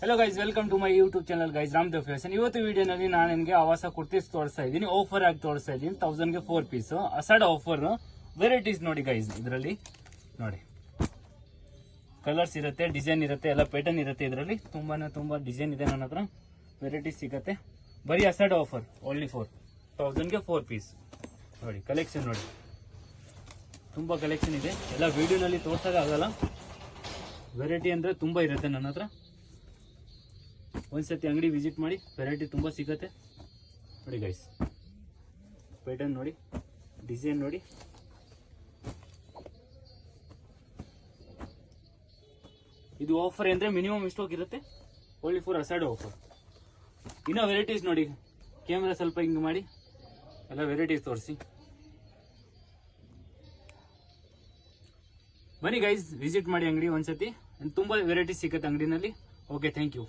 Hello guys, welcome to my YouTube channel guys, Ramdev fashion. ಇವತ್ತು ವಿಡಿಯೋನಲ್ಲಿ ನಾನು ನಿಮಗೆ ಆವಾಸ ಕುರ್ತೀಸ್ ತೋರಿಸ್ತಾ ಇದ್ದೀನಿ. ಆಫರ್ ಆಗಿ ತೋರಿಸ್ತಾ ಇದ್ದೀನಿ. 1000ಗೆ 4 ಪೀಸ್ ಅಸಾಡ್ ಆಫರ್. ವೆರೈಟೀಸ್ ನೋಡಿ ಗೈಸ್, ಇದರಲ್ಲಿ ನೋಡಿ ಕಲರ್ಸ್ ಇರುತ್ತೆ, ಡಿಸೈನ್ ಇರುತ್ತೆ, ಎಲ್ಲ ಪ್ಯಾಟರ್ನ್ ಇರುತ್ತೆ. ಇದರಲ್ಲಿ ತುಂಬಾ ಡಿಸೈನ್ ಇದೆ. ನನ್ನ ಹತ್ರ ವೆರೈಟೀಸ್ ಸಿಗುತ್ತೆ. ಬರೀ ಅಸಾಡ್ ಆಫರ್, ಓನ್ಲಿ 1000ಗೆ 4 ಪೀಸ್ ನೋಡಿ. ಕಲೆಕ್ಷನ್ ನೋಡಿ, ತುಂಬಾ ಕಲೆಕ್ಷನ್ ಇದೆ. ಎಲ್ಲ ವಿಡಿಯೋನಲ್ಲಿ ತೋರ್ಸೋಕ್ಕಾಗಲ್ಲ. ವೆರೈಟಿ ಅಂದ್ರೆ ತುಂಬಾ ಇರುತ್ತೆ ನನ್ನ ಹತ್ರ. ಒಂದ್ಸತಿ ಅಂಗಡಿ ವಿಸಿಟ್ ಮಾಡಿ, ವೆರೈಟಿ ತುಂಬಾ ಸಿಗುತ್ತೆ ನೋಡಿ ಗೈಸ್. ಪ್ಯಾಟರ್ನ್ ನೋಡಿ, ಡಿಸೈನ್ ನೋಡಿ. ಇದು ಆಫರ್ ಅಂದ್ರೆ ಮಿನಿಮಮ್ ಸ್ಟಾಕ್ ಇರುತ್ತೆ, ಓನ್ಲಿ ಫಾರ್ ಅಸಾಡ್ ಆಫರ್. ಇನ್ನ ವೆರೈಟೀಸ್ ನೋಡಿ, ಕ್ಯಾಮ್ರಾ ಸ್ವಲ್ಪ ಹಿಂಗ್ ಮಾಡಿ ಎಲ್ಲ ವೆರೈಟೀಸ್ ತೋರಿಸಿ. ಬನ್ನಿ ಗೈಸ್, ವಿಸಿಟ್ ಮಾಡಿ ಅಂಗಡಿ ಒಂದ್ಸತಿ. ತುಂಬಾ ವೆರೈಟೀಸ್ ಸಿಗುತ್ತೆ ಅಂಗಡಿನಲ್ಲಿ. Okay, thank you.